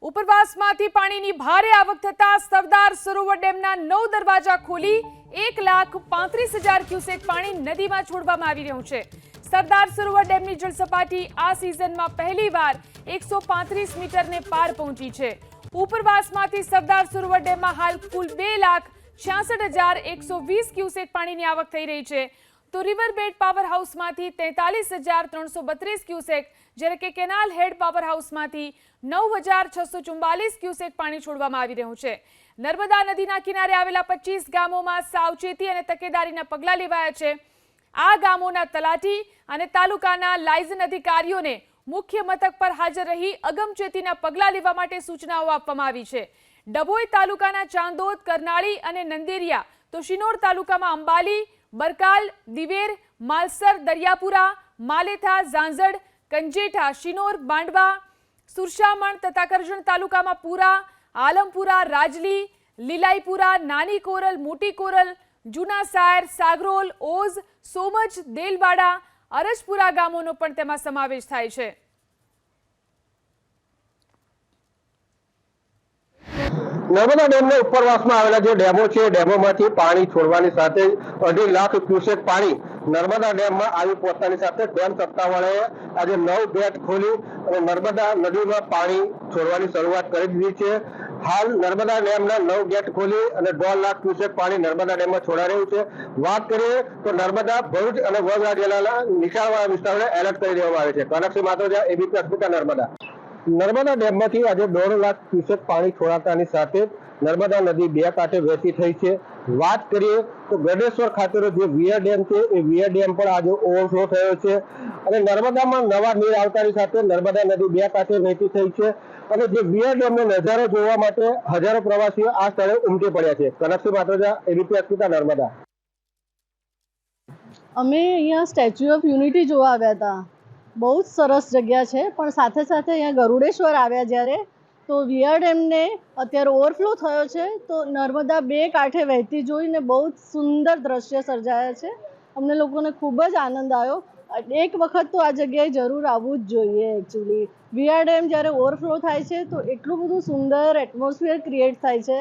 ઉપરવાસમાંથી પાણીની ભારે આવક થતા સરદાર સરોવર ડેમના 9 દરવાજા ખોલી 1,35,000 ક્યુસેક પાણી નદીમાં છોડવામાં આવી રહ્યું છે। સરદાર સરોવર ડેમની જળસપાટી આ સિઝનમાં પહેલીવાર 135 મીટરને પાર પહોંચી છે। ઉપરવાસમાંથી સરદાર સરોવર ડેમમાં હાલ કુલ 2,66,120 ક્યુસેક પાણીની આવક થઈ રહી છે। તો રિવરબેડ પાવર હાઉસમાંથી 43,332 ક્યુસેક, જ્યારે કે કેનાલ હેડ પાવર હાઉસમાંથી 9,644 ક્યુસેક પાણી છોડવામાં આવી રહ્યું છે। નર્મદા નદીના કિનારે આવેલા 25 ગામોમાં સાવચેતી અને તકેદારીના પગલાં લેવાયા છે। આ ગામોના તલાટી અને તાલુકાના લાયઝન અધિકારીઓને મુખ્ય મથક પર હાજર રહી અગમચેતીના પગલાં લેવા માટે સૂચનાઓ આપવામાં આવી છે। ડભોઈ તાલુકાના ચાંદોદ, કરનાળી અને નંદેરિયા, તો શિનોર તાલુકામાં અંબાલી, બરકાલ, દિવેર, માલસર, દરિયાપુરા, માલેથા, ઝાંઝડ, કંજેઠા, શિનોર, બાંડવા, સુરશામણ તથા કરજણ તાલુકામાં પુરા, આલમપુરા, રાજલી, લીલાઈપુરા, નાની કોરલ, મોટી કોરલ, જૂના સાયર, સાગરોલ, ઓઝ, સોમજ, દેલવાડા, અરજપુરા ગામોનો પણ તેમાં સમાવેશ થાય છે। નર્મદા ડેમના ઉપરવાસમાં આવેલા જે ડેમો છે, ડેમોમાંથી પાણી છોડવાની સાથે 2.5 લાખ ક્યુસેક પાણી નર્મદા ડેમમાં આવી પહોંચતાની સાથે ડેમ સત્તાવાળાએ આજે 9 ગેટ ખોલી અને નર્મદા નદીમાં પાણી છોડવાની શરૂઆત કરી દીધી છે। હાલ નર્મદા ડેમના 9 ગેટ ખોલી અને 1.5 લાખ ક્યુસેક પાણી નર્મદા ડેમમાં છોડાઈ રહ્યું છે। વાત કરીએ તો નર્મદા, ભરૂચ અને વડોદરા જિલ્લાના નીચાણવાળા વિસ્તારોને એલર્ટ કરી દેવામાં આવે છે। કનકસિંહ માતોજા, એબીપી અસ્મિતા, નર્મદા। નર્મદા ડેમમાંથી આજે 1.5 લાખ ક્યુસેક પાણી છોડાતાની સાથે નર્મદા નદી બે કાંઠે વહેતી થઈ છે। વાત કરીએ તો ગઢેશ્વર ખાતેનો જે વિયર ડેમ છે, એ વિયર ડેમ પણ આજે ઓવરફ્લો થયો છે અને નર્મદામાં નવા નીર આવતાની સાથે નર્મદા નદી બે કાંઠે વહેતી થઈ છે અને જે વિયર ડેમનો નજારો જોવા માટે હજારો પ્રવાસીઓ આ સ્થળે ઉમટી પડ્યા છે। કનકસિંહ માતોજા, એબીપી અસ્મિતા, નર્મદા। અમે અહીંયા સ્ટેચ્યુ ઓફ યુનિટી જોવા આવ્યા હતા। બહુ જ સરસ જગ્યા છે, પણ સાથે સાથે અહીંયા ગરુડેશ્વર આવ્યા જ્યારે, તો વિયર ડેમને અત્યારે ઓવરફ્લો થયો છે, તો નર્મદા બે કાંઠે વહેતી જોઈને બહુ જ સુંદર દ્રશ્ય સર્જાયા છે। અમને લોકોને ખૂબ જ આનંદ આવ્યો। એક વખત તો આ જગ્યાએ જરૂર આવવું જ જોઈએ। એકચ્યુઅલી વિયર ડેમ જ્યારે ઓવરફ્લો થાય છે તો એટલું બધું સુંદર એટમોસ્ફિયર ક્રિએટ થાય છે।